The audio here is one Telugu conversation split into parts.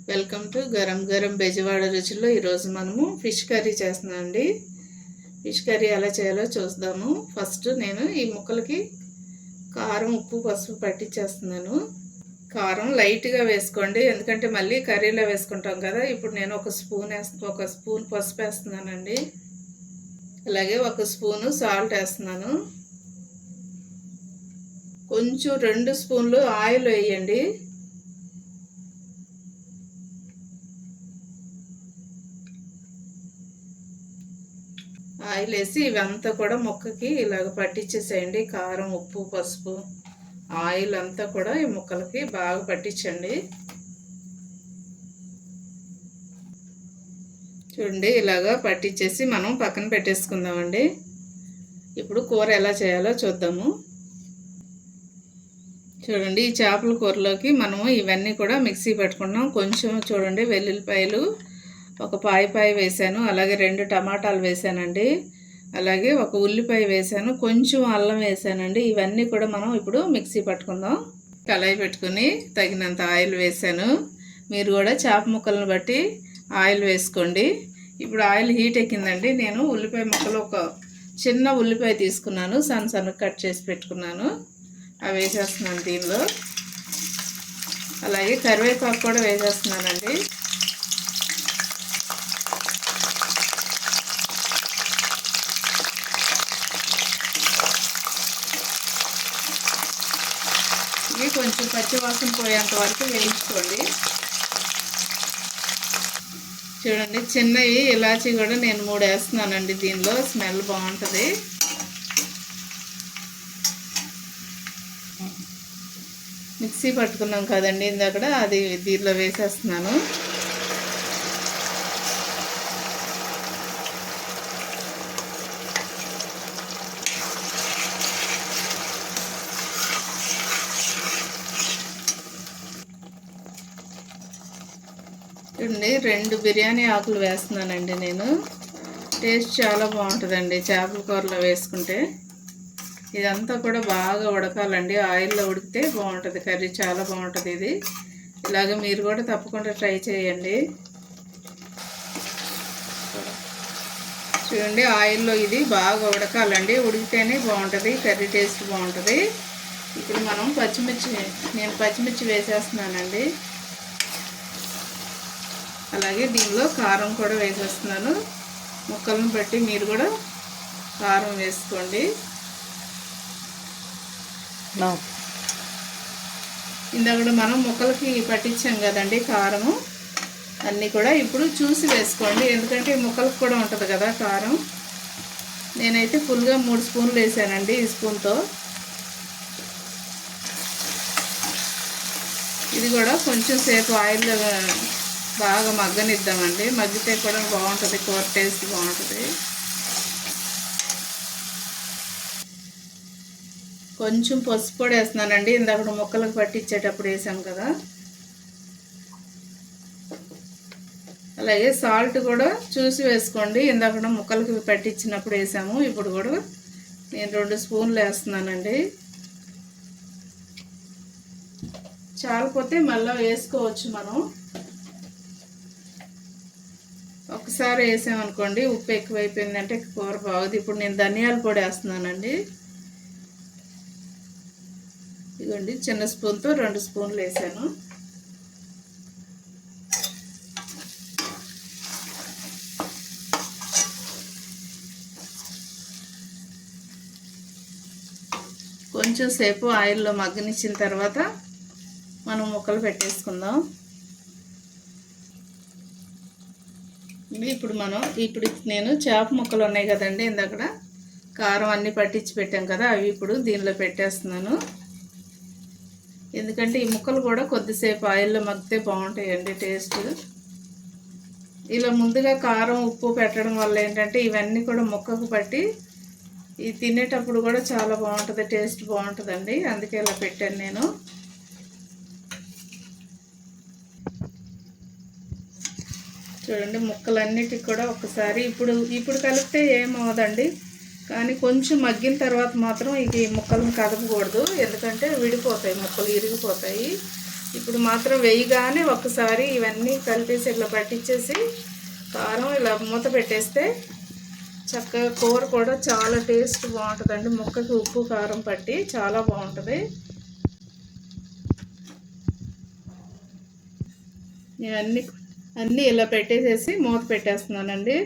వెల్కమ్ టు గరం గరం బెజవాడ రుచుల్లో. ఈరోజు మనము ఫిష్ కర్రీ చేస్తున్నాం అండి. ఫిష్ కర్రీ ఎలా చేయాలో చూద్దాము. ఫస్ట్ నేను ఈ ముక్కలకి కారం, ఉప్పు, పసుపు పట్టించేస్తున్నాను. కారం లైట్గా వేసుకోండి, ఎందుకంటే మళ్ళీ కర్రీలో వేసుకుంటాం కదా. ఇప్పుడు నేను ఒక స్పూన్ పసుపు వేస్తున్నానండి. అలాగే ఒక స్పూను సాల్ట్ వేస్తున్నాను. కొంచెం 2 స్పూన్లు ఆయిల్ వేయండి. ఆయిల్ వేసి ఇవంతా కూడా ముక్కకి ఇలాగ పట్టించేసేయండి. కారం, ఉప్పు, పసుపు, ఆయిల్ అంతా కూడా ఈ ముక్కలకి బాగా పట్టించండి. చూడండి, ఇలాగా పట్టించేసి మనం పక్కన పెట్టేసుకుందామండి. ఇప్పుడు కూర ఎలా చేయాలో చూద్దాము. చూడండి, ఈ చేపల కూరలోకి మనము ఇవన్నీ కూడా మిక్సీ పెట్టుకున్నాం. కొంచెం చూడండి, వెల్లుల్లిపాయలు ఒక పాయ వేసాను, అలాగే 2 టమాటాలు వేసానండి, అలాగే ఒక ఉల్లిపాయ వేసాను, కొంచెం అల్లం వేసానండి. ఇవన్నీ కూడా మనం ఇప్పుడు మిక్సీ పట్టుకుందాం. కళాయి పెట్టుకుని తగినంత ఆయిల్ వేసాను. మీరు కూడా చేప ముక్కలను బట్టి ఆయిల్ వేసుకోండి. ఇప్పుడు ఆయిల్ హీట్ ఎక్కిందండి. నేను ఉల్లిపాయ ముక్కలు ఒక చిన్న ఉల్లిపాయ తీసుకున్నాను, సన్నగా కట్ చేసి పెట్టుకున్నాను. అవి వేసేస్తున్నాను దీనిలో. అలాగే కరివేపాకు కూడా వేసేస్తున్నానండి. ఇవి కొంచెం పచ్చివాసన పోయేంత వరకు వేయించుకోండి. చూడండి, చిన్నవి ఇలాచీ కూడా నేను 3 వేస్తున్నానండి. దీనిలో స్మెల్ బాగుంటుంది. మిక్సీ పట్టుకున్నాం కదండి ఇందాక, అది దీనిలో వేసేస్తున్నాను. చూడండి, 2 బిర్యానీ ఆకులు వేస్తున్నానండి నేను. టేస్ట్ చాలా బాగుంటుందండి చేపల కూరలో వేసుకుంటే. ఇదంతా కూడా బాగా ఉడకాలండి. ఆయిల్లో ఉడికితే బాగుంటుంది కర్రీ, చాలా బాగుంటుంది ఇది. ఇలాగ మీరు కూడా తప్పకుండా ట్రై చేయండి. చూడండి, ఆయిల్లో ఇది బాగా ఉడకాలండి. ఉడికితేనే బాగుంటుంది కర్రీ, టేస్ట్ బాగుంటుంది. ఇప్పుడు మనం నేను పచ్చిమిర్చి వేసేస్తున్నానండి. అలాగే దీనిలో కారం కూడా వేసేస్తున్నాను. ముక్కలను బట్టి మీరు కూడా కారం వేసుకోండి. ఇందాక మనం ముక్కలకి పట్టించాం కదండి కారము, అన్నీ కూడా ఇప్పుడు చూసి వేసుకోండి, ఎందుకంటే ముక్కలకు కూడా ఉంటుంది కదా కారం. నేనైతే ఫుల్గా 3 స్పూన్లు వేసానండి ఈ స్పూన్తో. ఇది కూడా కొంచెం సేపు ఆయిల్లో బాగా మగ్గనిద్దామండి. మగ్గితే కూడా బాగుంటుంది కూర, టేస్ట్ బాగుంటుంది. కొంచెం పసుపు కూడా వేస్తున్నానండి, ఇందాక ముక్కలకు పట్టించేటప్పుడు వేసాం కదా. అలాగే సాల్ట్ కూడా చూసి వేసుకోండి, ఇందాక ముక్కలకి పట్టించినప్పుడు వేసాము. ఇప్పుడు కూడా నేను 2 స్పూన్లు వేస్తున్నానండి. చాలపోతే మళ్ళీ వేసుకోవచ్చు మనం. ఒకసారి వేసామనుకోండి ఉప్పు ఎక్కువైపోయిందంటే కూర బాగుంది. ఇప్పుడు నేను ధనియాల పొడి వేస్తున్నానండి. ఇదిగోండి, చిన్న స్పూన్తో 2 స్పూన్లు వేసాను. కొంచెం సేపు ఆయిల్లో మగ్గనిచ్చిన తర్వాత మనం ముక్కలు పెట్టేసుకుందాం. ఇప్పుడు నేను చేప ముక్కలు ఉన్నాయి కదండి ఇందాక కారం అన్నీ పట్టించి పెట్టాం కదా, అవి ఇప్పుడు దీనిలో పెట్టేస్తున్నాను. ఎందుకంటే ఈ ముక్కలు కూడా కొద్దిసేపు ఆయిల్లో మగ్గితే బాగుంటాయండి టేస్ట్. ఇలా ముందుగా కారం, ఉప్పు పెట్టడం వల్ల ఏంటంటే ఇవన్నీ కూడా ముక్కకు పట్టి ఇది తినేటప్పుడు కూడా చాలా బాగుంటుంది, టేస్ట్ బాగుంటుందండి. అందుకే ఇలా పెట్టాను నేను. చూడండి, ముక్కలన్నిటికి కూడా ఒకసారి ఇప్పుడు కలిపితే ఏమవుదండి, కానీ కొంచెం మగ్గిన తర్వాత మాత్రం ఇది ముక్కలను కదపకూడదు, ఎందుకంటే విడిపోతాయి, ముక్కలు ఇరిగిపోతాయి. ఇప్పుడు మాత్రం వేయగానే ఒక్కసారి ఇవన్నీ కలిపేసి ఇట్లా పట్టించేసి కారం ఇలా మూత పెట్టేస్తే చక్కగా కూర కూడా చాలా టేస్ట్ బాగుంటుందండి. ముక్కకి ఉప్పు కారం పట్టి చాలా బాగుంటుంది. అన్నీ ఇలా పెట్టేసేసి మూత పెట్టేస్తున్నానండి.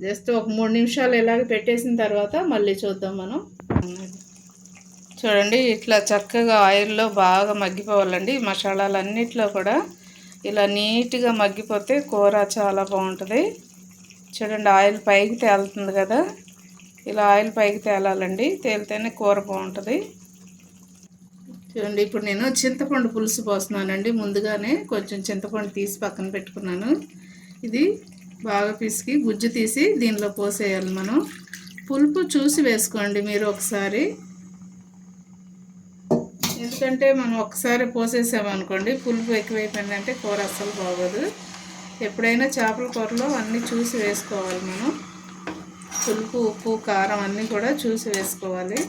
జస్ట్ ఒక 3 నిమిషాలు ఇలాగ పెట్టేసిన తర్వాత మళ్ళీ చూద్దాం మనం. చూడండి ఇట్లా చక్కగా ఆయిల్లో బాగా మగ్గిపోవాలండి. మసాలాలన్నిట్లో కూడా ఇలా నీట్గా మగ్గిపోతే కూర చాలా బాగుంటుంది. చూడండి ఆయిల్ పైకి తేలుతుంది కదా, ఇలా ఆయిల్ పైకి తేలాలండి. తేలితేనే కూర బాగుంటుంది. చూడండి ఇప్పుడు నేను చింతపండు పులుసు పోస్తున్నానండి. ముందుగానే కొంచెం చింతపండు తీసి పక్కన పెట్టుకున్నాను. ఇది బాగా పిసికి గుజ్జు తీసి దీనిలో పోసేయాలి. మనం పులుపు చూసి వేసుకోండి మీరు ఒకసారి, ఎందుకంటే మనం ఒకసారి పోసేసామనుకోండి పులుపు ఎక్కువైపోయిందంటే కూర అస్సలు బాగోదు. ఎప్పుడైనా చేపల కూరలో అన్నీ చూసి వేసుకోవాలి. మనం పులుపు ఉప్పు కారం అన్నీ కూడా చూసి వేసుకోవాలి.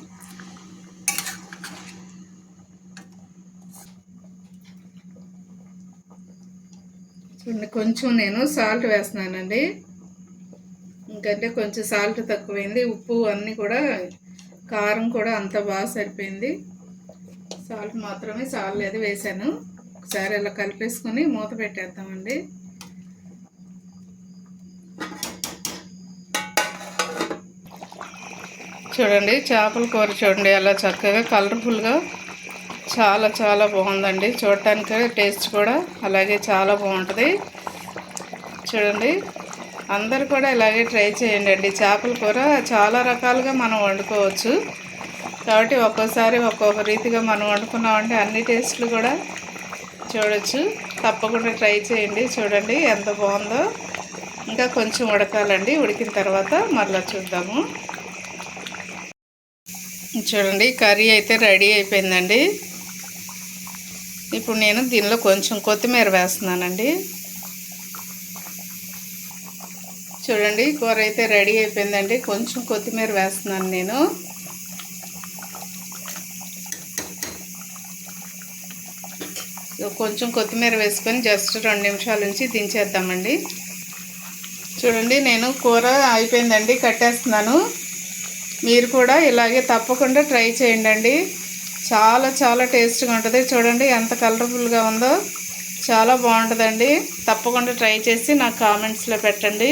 చూడండి కొంచెం నేను సాల్ట్ వేస్తున్నానండి, ఎందుకంటే కొంచెం సాల్ట్ తక్కువైంది. ఉప్పు అన్నీ కూడా కారం కూడా అంత బాగా సరిపోయింది. సాల్ట్ మాత్రమే చాలలేదు వేసాను. ఒకసారి ఇలా కలిపేసుకొని మూత పెట్టేద్దామండి. చూడండి చేపల కూర చూడండి అలా చక్కగా కలర్ఫుల్గా చాలా చాలా బాగుందండి. చూడటానికి టేస్ట్ కూడా అలాగే చాలా బాగుంటుంది. చూడండి అందరు కూడా ఇలాగే ట్రై చేయండి అండి. చేపల కూర చాలా రకాలుగా మనం వండుకోవచ్చు కాబట్టి ఒక్కోసారి ఒక్కొక్క రీతిగా మనం వండుకున్నామంటే అన్ని టేస్ట్లు కూడా చూడొచ్చు. తప్పకుండా ట్రై చేయండి. చూడండి ఎంత బాగుందో. ఇంకా కొంచెం ఉడకాలండి. ఉడికిన తర్వాత మళ్ళీ చూద్దాము. చూడండి కర్రీ అయితే రెడీ అయిపోయిందండి. ఇప్పుడు నేను దీనిలో కొంచెం కొత్తిమీర వేస్తున్నానండి. చూడండి కూర అయితే రెడీ అయిపోయిందండి. కొంచెం కొత్తిమీర వేస్తున్నాను నేను. కొంచెం కొత్తిమీర వేసుకొని జస్ట్ 2 నిమిషాల నుంచి దించేద్దామండి. చూడండి నేను కూర అయిపోయిందండి, కట్టేస్తున్నాను. మీరు కూడా ఇలాగే తప్పకుండా ట్రై చేయండి. చాలా చాలా టేస్ట్గా ఉంటుంది. చూడండి ఎంత కలర్ఫుల్గా ఉందో, చాలా బాగుంటుందండి. తప్పకుండా ట్రై చేసి నాకు కామెంట్స్లో పెట్టండి.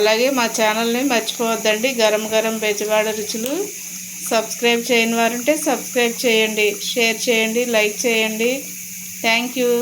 అలాగే మా ఛానల్ని మర్చిపోవద్దండి. గరం గరం బెజవాడ రుచులు. సబ్స్క్రైబ్ చేయని వారుంటే సబ్స్క్రైబ్ చేయండి, షేర్ చేయండి, లైక్ చేయండి. Thank you.